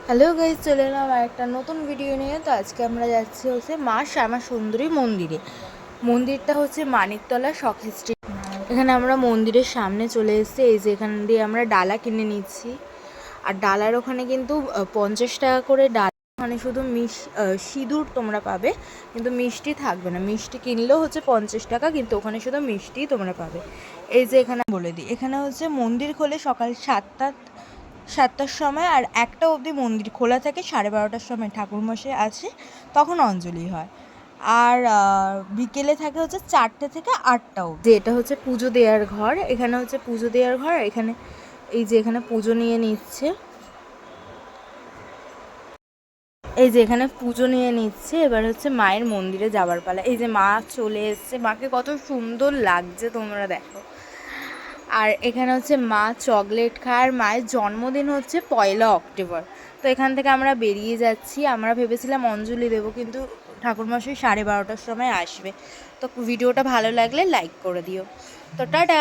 Hello guys, চলে এলাম একটা নতুন ভিডিও নিয়ে। তো আজকে আমরা যাচ্ছি হচ্ছে মা শ্যামা সুন্দরী মন্দিরে। মন্দিরটা হচ্ছে মানিকতলা শখ স্ট্রিট। এখানে আমরা মন্দিরের সামনে চলে এসেছি। এই যে এখান দিয়ে আমরা ডালা কিনে নিচ্ছি। আর ডালার ওখানে কিন্তু 50 টাকা করে ডালা। ওখানে শুধু সিঁদুর তোমরা পাবে, কিন্তু মিষ্টি থাকবে না। মিষ্টি কিনলেও হচ্ছে 50 টাকা, কিন্তু ওখানে শুধু মিষ্টিই তোমরা পাবে। এই যে এখানে বলে দিই, এখানে হচ্ছে মন্দির খোলে সকাল 7টার সময়, আর 1টা অবধি মন্দির খোলা থাকে। 12:30টার সময় ঠাকুরমশাই আসে, তখন অঞ্জলি হয়। আর বিকেলে থাকে হচ্ছে 4টে থেকে 8টা অবধি। এটা হচ্ছে পুজো দেওয়ার ঘর। এখানে হচ্ছে পুজো দেওয়ার ঘর। এখানে এই যে এখানে পুজো নিয়ে নিচ্ছে। এই যে এখানে পুজো নিয়ে নিচ্ছে। এবার হচ্ছে মায়ের মন্দিরে যাবার পালা। এই যে মা চলে এসছে, মাকে কত সুন্দর লাগছে তোমরা দেখো। আর এখানে হচ্ছে মা চকলেট খায়। আর মায়ের জন্মদিন হচ্ছে 1 অক্টোবর। তো এখান থেকে আমরা বেরিয়ে যাচ্ছি। আমরা ভেবেছিলাম অঞ্জলি দেবো, কিন্তু ঠাকুরমশাই 12:30টার সময় আসবে। তো ভিডিওটা ভালো লাগলে লাইক করে দিও। তো টাটা।